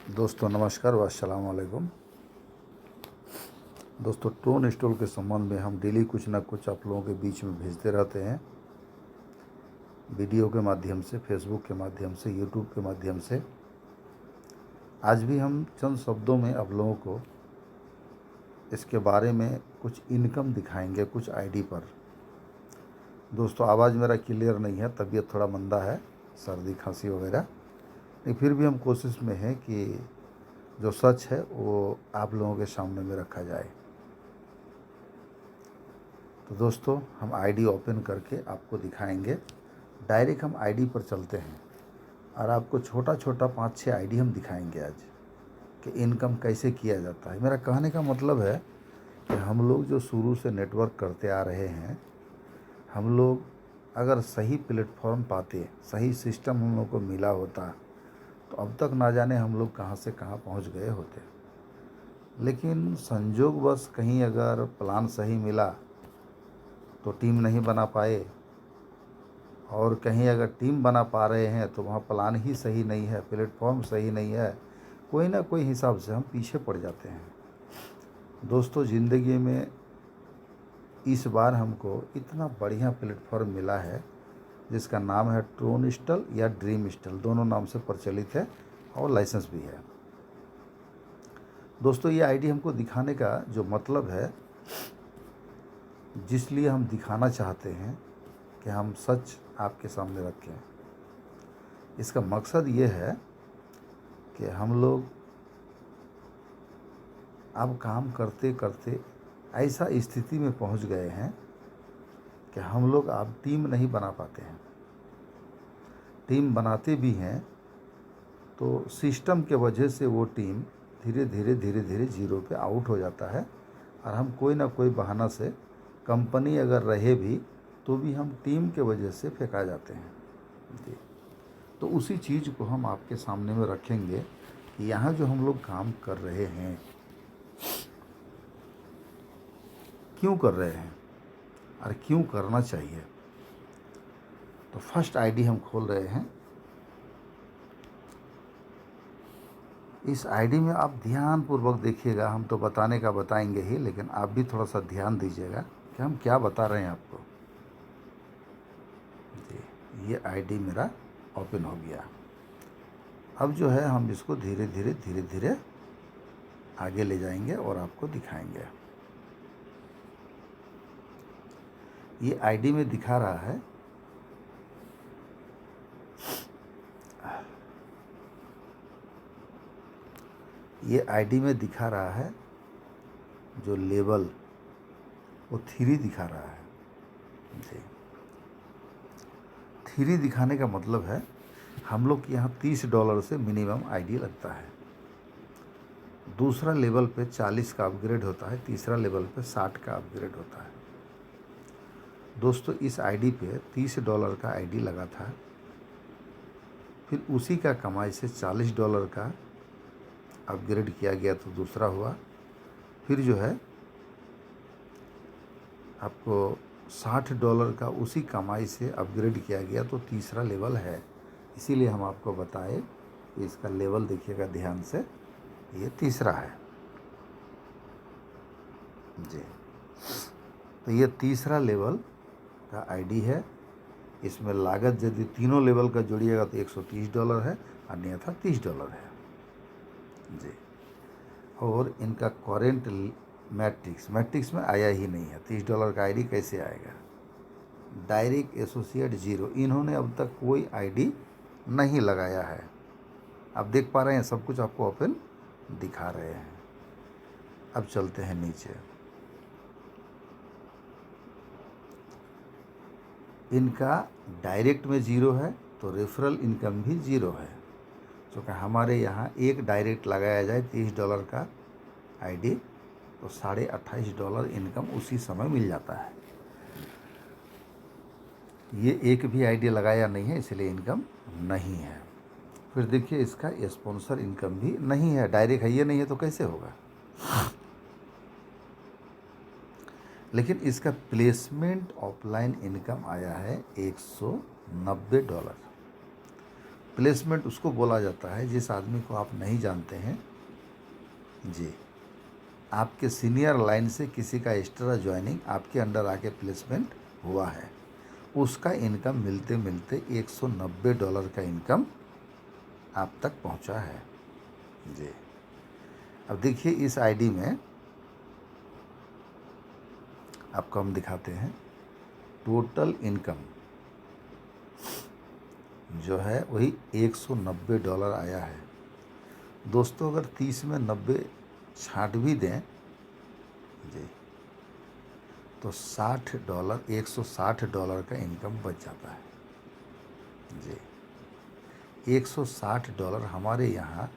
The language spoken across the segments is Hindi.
दोस्तों नमस्कार व अस्सलाम वालेकुम। दोस्तों टोन इंस्टॉल के संबंध में हम डेली कुछ ना कुछ आप लोगों के बीच में भेजते रहते हैं, वीडियो के माध्यम से, फेसबुक के माध्यम से, यूट्यूब के माध्यम से। आज भी हम चंद शब्दों में आप लोगों को इसके बारे में कुछ इनकम दिखाएंगे कुछ आईडी पर। दोस्तों आवाज़ मेरा क्लियर नहीं है, तबीयत थोड़ा मंदा है, सर्दी खांसी वगैरह, लेकिन फिर भी हम कोशिश में हैं कि जो सच है वो आप लोगों के सामने में रखा जाए। तो दोस्तों हम आईडी ओपन करके आपको दिखाएंगे। डायरेक्ट हम आईडी पर चलते हैं और आपको छोटा छोटा 5-6 आईडी हम दिखाएंगे आज कि इनकम कैसे किया जाता है। मेरा कहने का मतलब है कि हम लोग जो शुरू से नेटवर्क करते आ रहे हैं, हम लोग अगर सही प्लेटफॉर्म पाते, सही सिस्टम हम लोग को मिला होता तो अब तक ना जाने हम लोग कहाँ से कहाँ पहुँच गए होते। लेकिन संजोगवश कहीं अगर प्लान सही मिला तो टीम नहीं बना पाए, और कहीं अगर टीम बना पा रहे हैं तो वहाँ प्लान ही सही नहीं है, प्लेटफॉर्म सही नहीं है, कोई ना कोई हिसाब से हम पीछे पड़ जाते हैं। दोस्तों ज़िंदगी में इस बार हमको इतना बढ़िया प्लेटफॉर्म मिला है जिसका नाम है ट्रोनस्टल या ड्रीमस्टल, दोनों नाम से प्रचलित है और लाइसेंस भी है। दोस्तों ये आईडी हमको दिखाने का जो मतलब है, जिस लिए हम दिखाना चाहते हैं कि हम सच आपके सामने रखें, इसका मकसद ये है कि हम लोग अब काम करते करते ऐसा स्थिति में पहुंच गए हैं कि हम लोग अब टीम नहीं बना पाते हैं। टीम बनाते भी हैं तो सिस्टम के वजह से वो टीम धीरे धीरे जीरो पे आउट हो जाता है, और हम कोई ना कोई बहाना से, कंपनी अगर रहे भी तो भी हम टीम के वजह से फेंका जाते हैं जी। तो उसी चीज़ को हम आपके सामने में रखेंगे कि यहाँ जो हम लोग काम कर रहे हैं, क्यों कर रहे हैं और क्यों करना चाहिए। तो फर्स्ट आईडी हम खोल रहे हैं। इस आईडी में आप ध्यानपूर्वक देखिएगा, हम तो बताने का बताएंगे ही, लेकिन आप भी थोड़ा सा ध्यान दीजिएगा कि हम क्या बता रहे हैं आपको जी। ये आईडी मेरा ओपन हो गया। अब जो है हम इसको धीरे धीरे आगे ले जाएंगे और आपको दिखाएंगे। ये आईडी में दिखा रहा है, ये आईडी में दिखा रहा है जो लेवल, वो 3 दिखा रहा है जी। 3 दिखाने का मतलब है हम लोग के यहाँ $30 से मिनिमम आईडी लगता है। दूसरा लेवल पे 40 का अपग्रेड होता है, तीसरा लेवल पे 60 का अपग्रेड होता है। दोस्तों इस आईडी पे $30 का आईडी लगा था, फिर उसी का कमाई से $40 का अपग्रेड किया गया तो दूसरा हुआ, फिर जो है आपको $60 का उसी कमाई से अपग्रेड किया गया तो तीसरा लेवल है। इसीलिए हम आपको बताए कि इसका लेवल देखिएगा ध्यान से, ये तीसरा है जी। तो ये तीसरा लेवल का आईडी है। इसमें लागत यदि तीनों लेवल का जोड़िएगा तो $130 है, अन्यथा $30 है जी। और इनका करेंट मैट्रिक्स में आया ही नहीं है। $30 का आईडी कैसे आएगा? डायरेक्ट एसोसिएट 0, इन्होंने अब तक कोई आईडी नहीं लगाया है। आप देख पा रहे हैं, सब कुछ आपको ओपन दिखा रहे हैं। अब चलते हैं नीचे। इनका डायरेक्ट में 0 है तो रेफरल इनकम भी 0 है, क्योंकि हमारे यहाँ एक डायरेक्ट लगाया जाए $30 का आईडी तो $28.5 इनकम उसी समय मिल जाता है। ये एक भी आईडी लगाया नहीं है, इसलिए इनकम नहीं है। फिर देखिए इसका स्पॉन्सर इनकम भी नहीं है, डायरेक्ट है, ये नहीं है तो कैसे होगा। लेकिन इसका प्लेसमेंट ऑफलाइन इनकम आया है $190। प्लेसमेंट उसको बोला जाता है जिस आदमी को आप नहीं जानते हैं जी, आपके सीनियर लाइन से किसी का एक्स्ट्रा ज्वाइनिंग आपके अंडर आके प्लेसमेंट हुआ है, उसका इनकम मिलते मिलते $190 का इनकम आप तक पहुंचा है जी। अब देखिए इस आईडी में आपको हम दिखाते हैं टोटल इनकम जो है वही $190 आया है। दोस्तों अगर 30 में 90 छाँट भी दें जी तो $60 $160 का इनकम बच जाता है जी। $160 हमारे यहाँ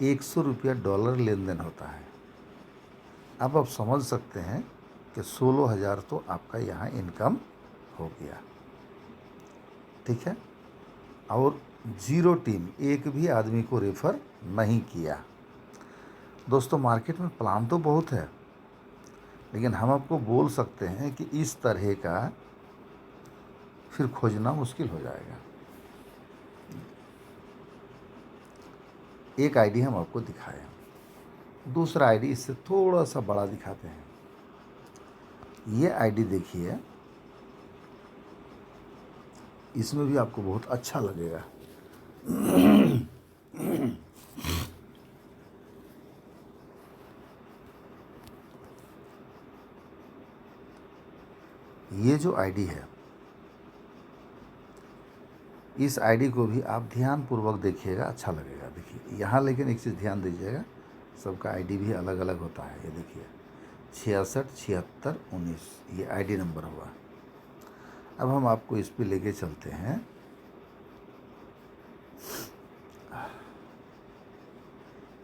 $100 डॉलर लेन देन होता है। अब आप समझ सकते हैं कि 16,000 तो आपका यहाँ इनकम हो गया, ठीक है। और जीरो टीम, एक भी आदमी को रेफ़र नहीं किया। दोस्तों मार्केट में प्लान तो बहुत है, लेकिन हम आपको बोल सकते हैं कि इस तरह का फिर खोजना मुश्किल हो जाएगा। एक आईडी हम आपको दिखाए, दूसरा आईडी इससे थोड़ा सा बड़ा दिखाते हैं। ये आईडी देखिए, इसमें भी आपको बहुत अच्छा लगेगा। ये जो आईडी है, इस आईडी को भी आप ध्यानपूर्वक देखिएगा, अच्छा लगेगा। देखिए यहाँ लेकिन एक चीज़ ध्यान दीजिएगा, सबका आईडी भी अलग अलग होता है। ये देखिए 66 76 19 ये आईडी नंबर हुआ। अब हम आपको इस पे लेके चलते हैं।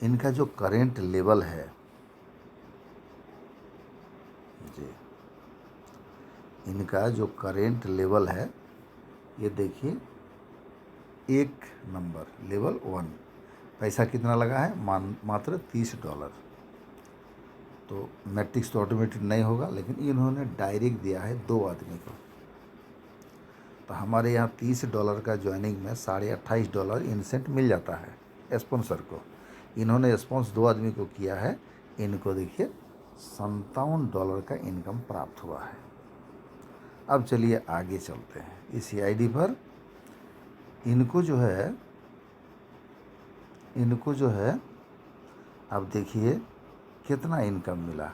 इनका जो करेंट लेवल है जी, इनका जो करेंट लेवल है ये देखिए, एक नंबर लेवल 1, पैसा कितना लगा है मात्र $30। तो मैट्रिक्स तो ऑटोमेटिक नहीं होगा, लेकिन इन्होंने डायरेक्ट दिया है 2 आदमी को। तो हमारे यहाँ $30 का ज्वाइनिंग में $28.5 इंसेंट मिल जाता है स्पॉन्सर को। इन्होंने स्पॉन्स 2 आदमी को किया है, इनको देखिए $57 का इनकम प्राप्त हुआ है। अब चलिए आगे चलते हैं। इसी आईडी पर इनको जो है अब देखिए कितना इनकम मिला।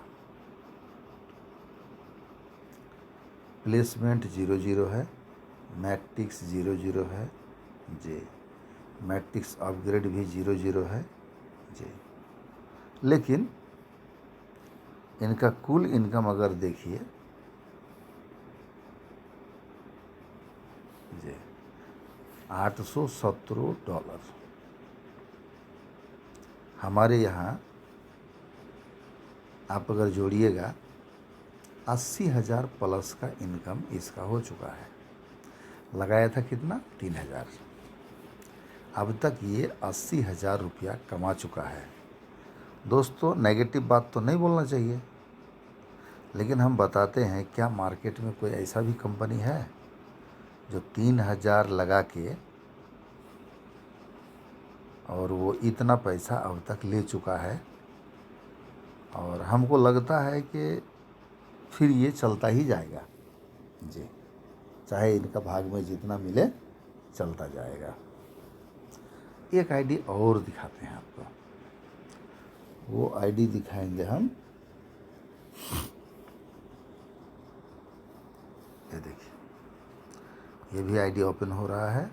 प्लेसमेंट 00 है, मैट्रिक्स 00 है जी, मैट्रिक्स अपग्रेड भी 00 है जी। लेकिन इनका कुल इनकम अगर देखिए जी $817। हमारे यहाँ आप अगर जोड़िएगा 80,000 प्लस का इनकम इसका हो चुका है। लगाया था कितना? 3,000। अब तक ये 80,000 रुपया कमा चुका है। दोस्तों नेगेटिव बात तो नहीं बोलना चाहिए, लेकिन हम बताते हैं क्या मार्केट में कोई ऐसा भी कंपनी है जो 3,000 लगा के और वो इतना पैसा अब तक ले चुका है। और हमको लगता है कि फिर ये चलता ही जाएगा जी, चाहे इनका भाग में जितना मिले चलता जाएगा। एक आईडी और दिखाते हैं आपको, वो आईडी दिखाएंगे हम। ये देखिए, ये भी आईडी ओपन हो रहा है।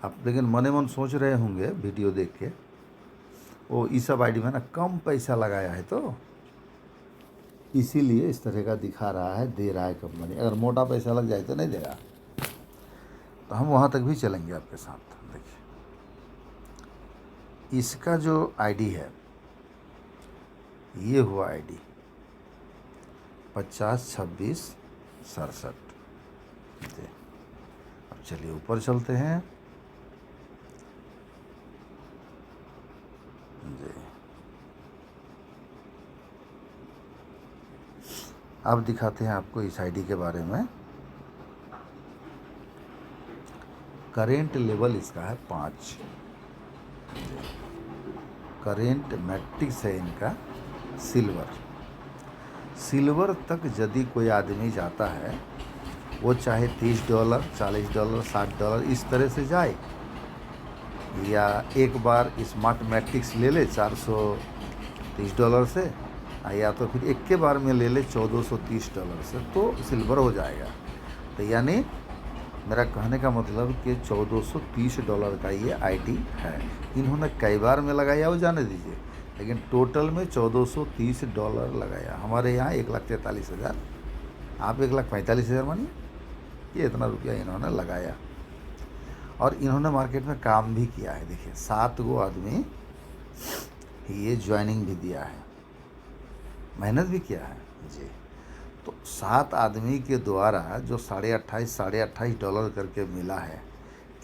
आप लेकिन मने मन सोच रहे होंगे वीडियो देख के, वो इस सब आईडी में ना कम पैसा लगाया है तो इसीलिए इस तरह का दिखा रहा है, दे रहा है कंपनी। अगर मोटा पैसा लग जाए तो नहीं देगा। तो हम वहाँ तक भी चलेंगे आपके साथ। देखिए इसका जो आईडी है, ये हुआ आईडी 50 26 67 जी। अब चलिए ऊपर चलते हैं। अब दिखाते हैं आपको इस आईडी के बारे में। करेंट लेवल इसका है 5। करेंट मैट्रिक्स है इनका सिल्वर। सिल्वर तक यदि कोई आदमी जाता है, वो चाहे $30, $40, $60 इस तरह से जाए, या एक बार स्मार्ट मैट्रिक्स ले ले $430 से, या तो फिर एक के बार में ले ले $1430 से, तो सिल्वर हो जाएगा। तो यानी मेरा कहने का मतलब कि $1430 का ये आईडी है। इन्होंने कई बार में लगाया वो जाने दीजिए, लेकिन टोटल में $1430 लगाया। हमारे यहाँ 1,43,000, आप 1,45,000 मानिए, ये इतना रुपया इन्होंने लगाया। और इन्होंने मार्केट में काम भी किया है। देखिए 7 गो आदमी ये ज्वाइनिंग भी दिया है, मेहनत भी किया है जी। तो 7 आदमी के द्वारा जो $28.5 करके मिला है,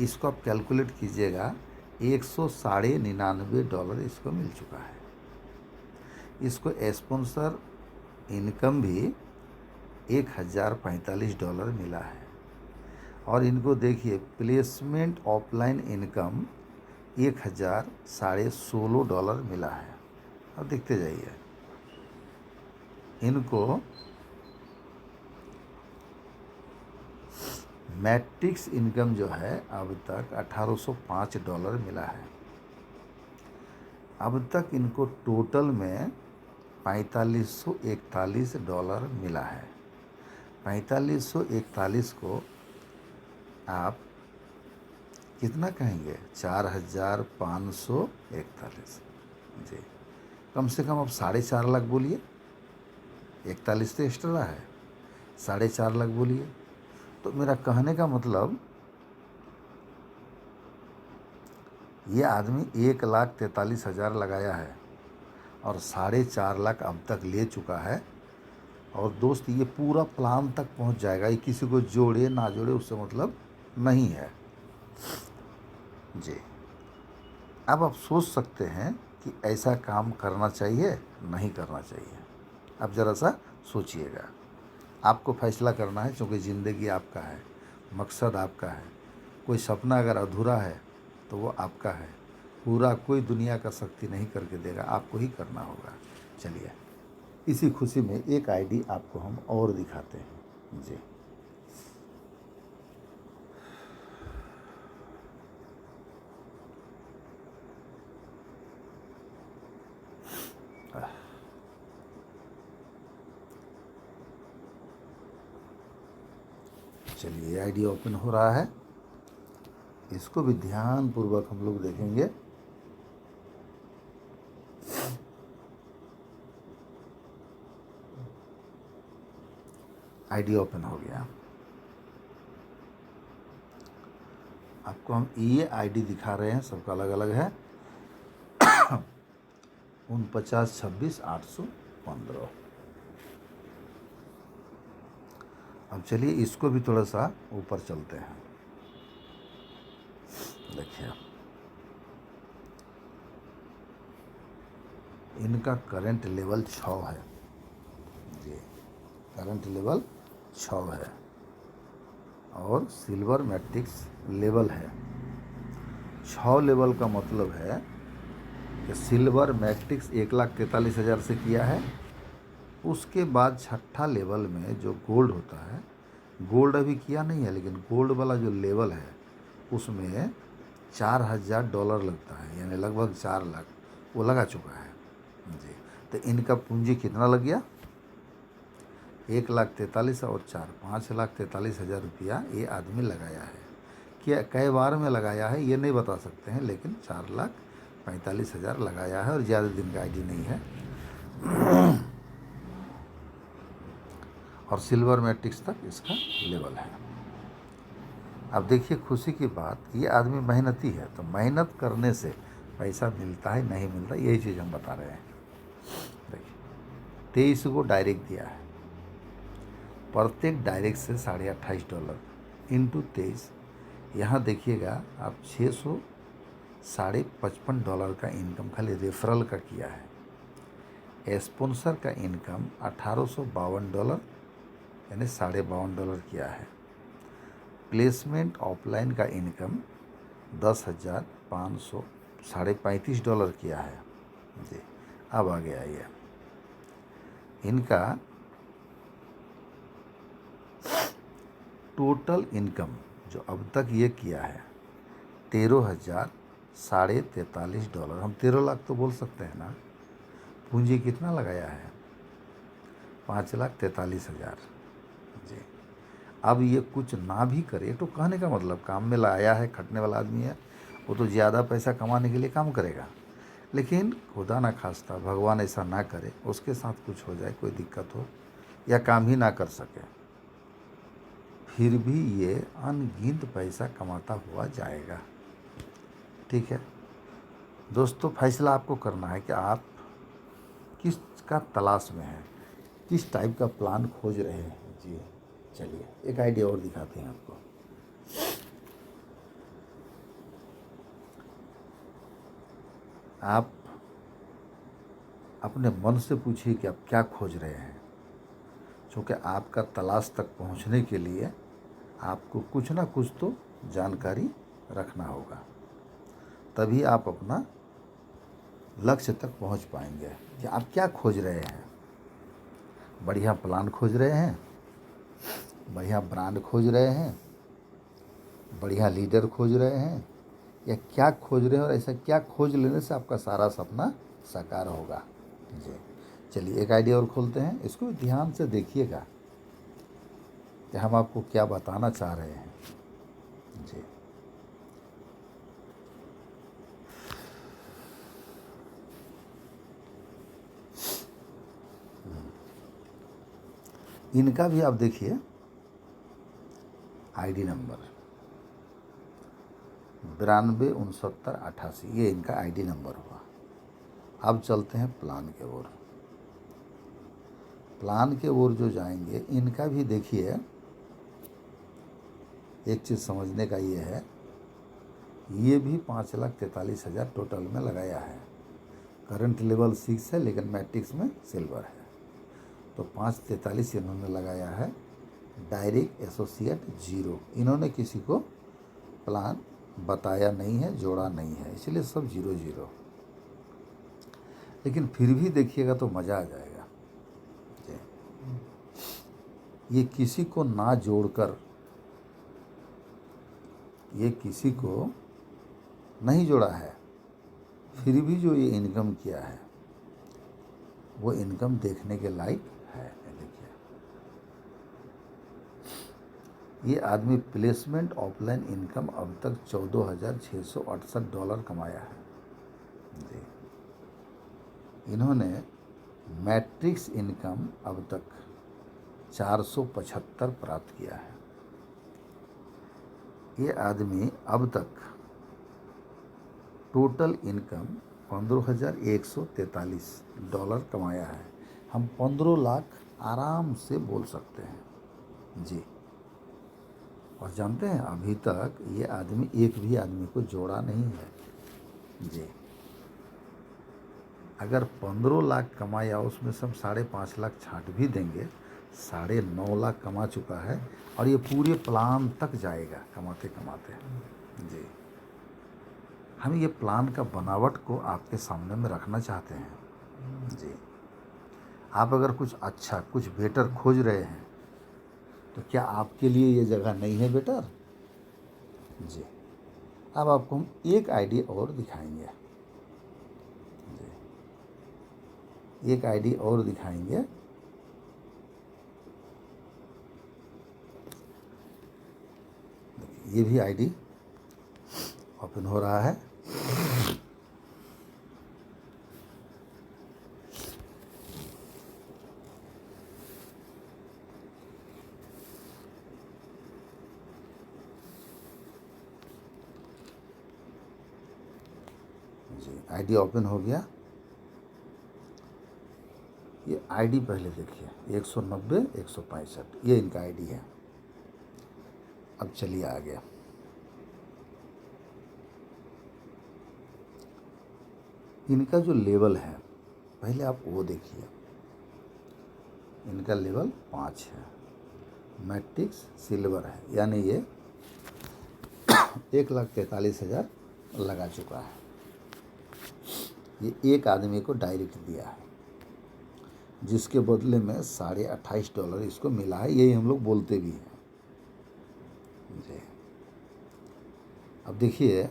इसको आप कैलकुलेट कीजिएगा, $199 इसको मिल चुका है। इसको स्पॉन्सर इनकम भी $1,045 मिला है। और इनको देखिए प्लेसमेंट ऑफलाइन इनकम $1,016 मिला है। अब देखते जाइए, इनको मैट्रिक्स इनकम जो है अब तक $1,805 मिला है। अब तक इनको टोटल में $4,541 मिला है। 4,541 को आप कितना कहेंगे? 4,541 जी। कम से कम आप 4.5 लाख बोलिए, 41 तो एक्स्ट्रा है, 4.5 लाख बोलिए। तो मेरा कहने का मतलब, ये आदमी 1,43,000 लगाया है और 4.5 लाख अब तक ले चुका है। और दोस्त ये पूरा प्लान तक पहुंच जाएगा, ये किसी को जोड़े ना जोड़े उससे मतलब नहीं है जी। अब आप सोच सकते हैं कि ऐसा काम करना चाहिए, नहीं करना चाहिए। अब ज़रा सा सोचिएगा, आपको फैसला करना है, क्योंकि ज़िंदगी आपका है, मकसद आपका है। कोई सपना अगर अधूरा है तो वो आपका है, पूरा कोई दुनिया का शक्ति नहीं करके देगा, आपको ही करना होगा। चलिए, इसी खुशी में एक आईडी आपको हम और दिखाते हैं जी। चलिए, आईडी ओपन हो रहा है, इसको भी ध्यानपूर्वक हम लोग देखेंगे। आईडी ओपन हो गया। आपको हम ये आईडी दिखा रहे हैं, सबका अलग अलग है। 49,26,815। अब चलिए इसको भी थोड़ा सा ऊपर चलते हैं। देखिए, इनका करंट लेवल 6 है जी, करंट लेवल 6 है। और सिल्वर मैट्रिक्स लेवल है। 6 लेवल का मतलब है कि सिल्वर मैट्रिक्स 1,43,000 से किया है। उसके बाद 6ठा लेवल में जो गोल्ड होता है, गोल्ड अभी किया नहीं है, लेकिन गोल्ड वाला जो लेवल है उसमें $4,000 लगता है, यानी लगभग 4 लाख वो लगा चुका है जी। तो इनका पूंजी कितना लग गया? 1,43,000 और 4, $5,43,000 रुपया ये आदमी लगाया है। क्या कई बार में लगाया है ये नहीं बता सकते हैं, लेकिन 4,45,000 लगाया है और ज़्यादा दिन का आईडी नहीं है। और सिल्वर मैट्रिक्स तक इसका लेवल है। अब देखिए खुशी की बात, ये आदमी मेहनती है, तो मेहनत करने से पैसा मिलता है नहीं मिलता, यही चीज़ हम बता रहे हैं। देखिए 23 को डायरेक्ट दिया है, प्रत्येक डायरेक्ट से $28.5 इंटू 23, यहाँ देखिएगा आप $655 का इनकम खाली रेफरल का किया है। स्पॉन्सर का इनकम $1852 यानी $52.5 किया है। प्लेसमेंट ऑफलाइन का इनकम 10,500 $35.5 किया है जी। अब आगे आइए, इनका टोटल इनकम जो अब तक ये किया है $13,043 हम 13 लाख तो बोल सकते हैं ना। पूंजी कितना लगाया है? 5,43,000 जी। अब ये कुछ ना भी करे तो कहने का मतलब काम में लाया है, खटने वाला आदमी है, वो तो ज़्यादा पैसा कमाने के लिए काम करेगा। लेकिन खुदा ना खास्ता, भगवान ऐसा ना करे, उसके साथ कुछ हो जाए, कोई दिक्कत हो या काम ही ना कर सके, फिर भी ये अनगिनत पैसा कमाता हुआ जाएगा। ठीक है दोस्तों, फैसला आपको करना है कि आप किस का तलाश में हैं, किस टाइप का प्लान खोज रहे हैं जी। चलिए एक आइडिया और दिखाते हैं आपको। आप अपने मन से पूछिए कि आप क्या खोज रहे हैं, क्योंकि आपका तलाश तक पहुंचने के लिए आपको कुछ ना कुछ तो जानकारी रखना होगा, तभी आप अपना लक्ष्य तक पहुंच पाएंगे कि आप क्या खोज रहे हैं। बढ़िया प्लान खोज रहे हैं, बढ़िया ब्रांड खोज रहे हैं, बढ़िया लीडर खोज रहे हैं, या क्या खोज रहे हैं, और ऐसा क्या खोज लेने से आपका सारा सपना साकार होगा जी। चलिए एक आइडिया और खोलते हैं, इसको ध्यान से देखिएगा कि हम आपको क्या बताना चाह रहे हैं जी। इनका भी आप देखिए आईडी नंबर 926988, ये इनका आईडी नंबर हुआ। अब चलते हैं प्लान के ओर। प्लान के ओर जो जाएंगे, इनका भी देखिए, एक चीज़ समझने का ये है, ये भी 5,43,000 टोटल में लगाया है। करंट लेवल 6 है, लेकिन मैट्रिक्स में सिल्वर है, तो 5,43 इन्होंने लगाया है। डायरेक्ट एसोसिएट 0, इन्होंने किसी को प्लान बताया नहीं है, जोड़ा नहीं है, इसलिए सब 0-0। लेकिन फिर भी देखिएगा तो मज़ा आ जाएगा जी। ये किसी को ना जोड़कर, ये किसी को नहीं जोड़ा है, फिर भी जो ये इनकम किया है वो इनकम देखने के लायक है। देखिए ये आदमी प्लेसमेंट ऑफलाइन इनकम अब तक $14,668 कमाया है जी। इन्होंने मैट्रिक्स इनकम अब तक 475 प्राप्त किया है। ये आदमी अब तक टोटल इनकम $15,143 कमाया है। हम 15 लाख आराम से बोल सकते हैं जी। और जानते हैं, अभी तक ये आदमी एक भी आदमी को जोड़ा नहीं है जी। अगर 15 लाख कमाया, उसमें से हम 5.5 लाख छाट भी देंगे, 9.5 लाख कमा चुका है। और ये पूरे प्लान तक जाएगा कमाते कमाते जी। हम ये प्लान का बनावट को आपके सामने में रखना चाहते हैं जी। आप अगर कुछ अच्छा, कुछ बेटर खोज रहे हैं, तो क्या आपके लिए ये जगह नहीं है बेटर जी। अब आपको हम एक आइडिया और दिखाएंगे जी, एक आईडी और दिखाएंगे। ये भी आईडी ओपन हो रहा है। जी आईडी ओपन हो गया। ये आईडी पहले देखिए, 190 165 ये इनका आईडी है। अब चलिए आ गया। इनका जो लेवल है पहले आप वो देखिए, इनका लेवल 5 है, मैट्रिक्स सिल्वर है, यानी ये 1,43,000 लगा चुका है। ये एक आदमी को डायरेक्ट दिया है, जिसके बदले में $28.5 इसको मिला है, यही हम लोग बोलते भी हैं जी। अब देखिए,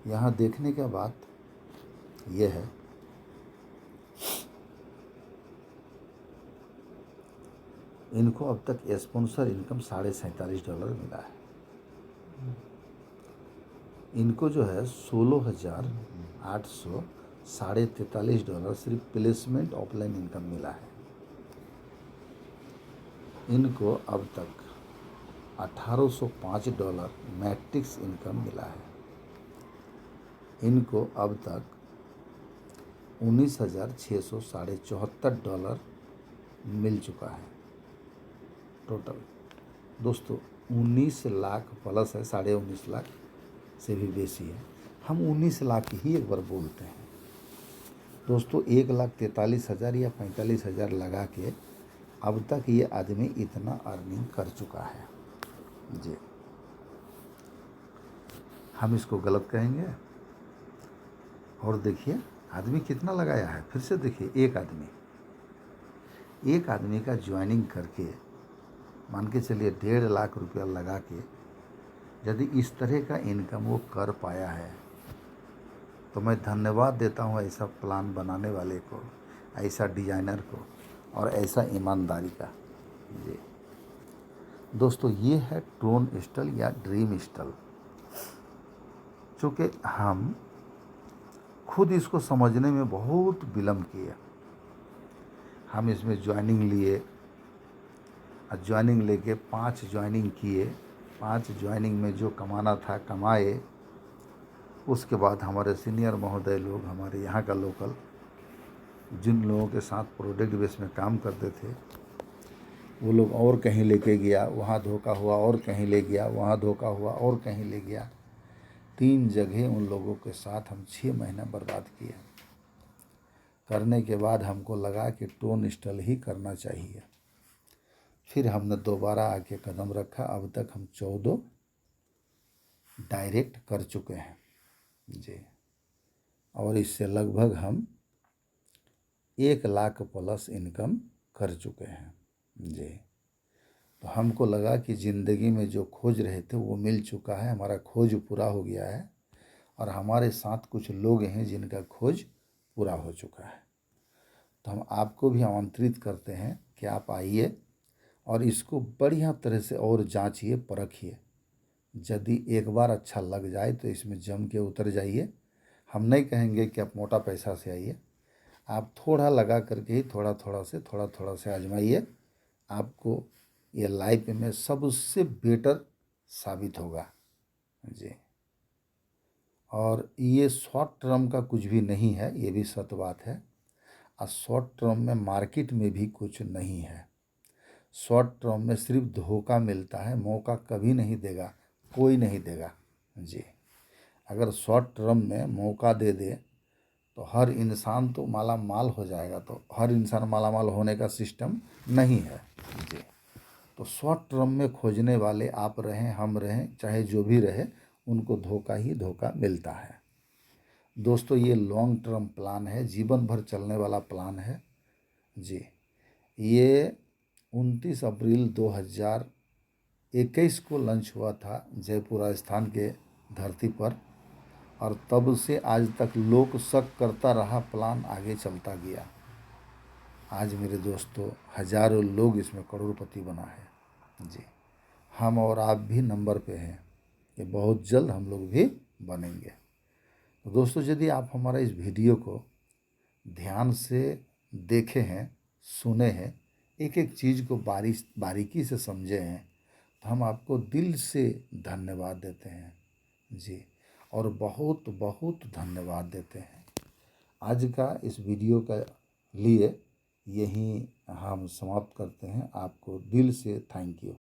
यहाँ देखने का बात यह है, इनको अब तक स्पॉन्सर इनकम $47.5 मिला है। इनको जो है 16,800 $43.5 सिर्फ प्लेसमेंट ऑफलाइन इनकम मिला है। इनको अब तक $1,805 मैट्रिक्स इनकम मिला है। इनको अब तक $19,674 मिल चुका है टोटल। दोस्तों 19 लाख प्लस है, 19.5 लाख से भी बेसी है। हम 19 लाख ही एक बार बोलते हैं दोस्तों। 1,43,000 या 45,000 लगा के अब तक ये आदमी इतना अर्निंग कर चुका है जी। हम इसको गलत कहेंगे? और देखिए आदमी कितना लगाया है, फिर से देखिए, एक आदमी का ज्वाइनिंग करके मान के चलिए 1.5 लाख रुपया लगा के यदि इस तरह का इनकम वो कर पाया है, तो मैं धन्यवाद देता हूँ ऐसा प्लान बनाने वाले को, ऐसा डिजाइनर को, और ऐसा ईमानदारी का जी। दोस्तों ये है टोन स्टल या ड्रीम स्टल। चूँकि हम खुद इसको समझने में बहुत विलम्ब किए, हम इसमें ज्वाइनिंग लिए और ज्वाइनिंग लेके 5 ज्वाइनिंग किए, 5 ज्वाइनिंग में जो कमाना था कमाए। उसके बाद हमारे सीनियर महोदय लोग, हमारे यहाँ का लोकल, जिन लोगों के साथ प्रोडक्ट बेस में काम करते थे, वो लोग और कहीं लेके गया, वहाँ धोखा हुआ, और कहीं ले गया, वहाँ धोखा हुआ, और कहीं ले गया। 3 जगह उन लोगों के साथ हम 6 महीना बर्बाद किए। करने के बाद हमको लगा कि टोन स्टल ही करना चाहिए। फिर हमने दोबारा आके कदम रखा। अब तक हम 14 डायरेक्ट कर चुके हैं जी, और इससे लगभग हम 1 लाख प्लस इनकम कर चुके हैं जी। तो हमको लगा कि ज़िंदगी में जो खोज रहे थे वो मिल चुका है, हमारा खोज पूरा हो गया है, और हमारे साथ कुछ लोग हैं जिनका खोज पूरा हो चुका है। तो हम आपको भी आमंत्रित करते हैं कि आप आइए और इसको बढ़िया तरह से और जांचिए, परखिए। यदि एक बार अच्छा लग जाए तो इसमें जम के उतर जाइए। हम नहीं कहेंगे कि आप मोटा पैसा से आइए, आप थोड़ा लगा करके ही थोड़ा थोड़ा से आजमाइए। आपको ये लाइफ में सबसे बेटर साबित होगा जी। और ये शॉर्ट टर्म का कुछ भी नहीं है, ये भी सत्य बात है। और शॉर्ट टर्म में मार्केट में भी कुछ नहीं है। शॉर्ट टर्म में सिर्फ धोखा मिलता है, मौका कभी नहीं देगा, कोई नहीं देगा जी। अगर शॉर्ट टर्म में मौका दे दे तो हर इंसान तो माला माल हो जाएगा, तो हर इंसान माला माल होने का सिस्टम नहीं है जी। तो शॉर्ट टर्म में खोजने वाले आप रहें, हम रहें, चाहे जो भी रहे, उनको धोखा ही धोखा मिलता है। दोस्तों ये लॉन्ग टर्म प्लान है, जीवन भर चलने वाला प्लान है जी। ये 29 अप्रैल 2021 को लॉन्च हुआ था जयपुर राजस्थान के धरती पर, और तब से आज तक लोग शक करता रहा, प्लान आगे चलता गया। आज मेरे दोस्तों हजारों लोग इसमें करोड़पति बना है जी। हम और आप भी नंबर पे हैं कि बहुत जल्द हम लोग भी बनेंगे। तो दोस्तों यदि आप हमारा इस वीडियो को ध्यान से देखे हैं, सुने हैं, एक एक चीज़ को बारीकी से समझे हैं, तो हम आपको दिल से धन्यवाद देते हैं जी, और बहुत बहुत धन्यवाद देते हैं। आज का इस वीडियो का लिए यहीं हम समाप्त करते हैं। आपको दिल से थैंक यू।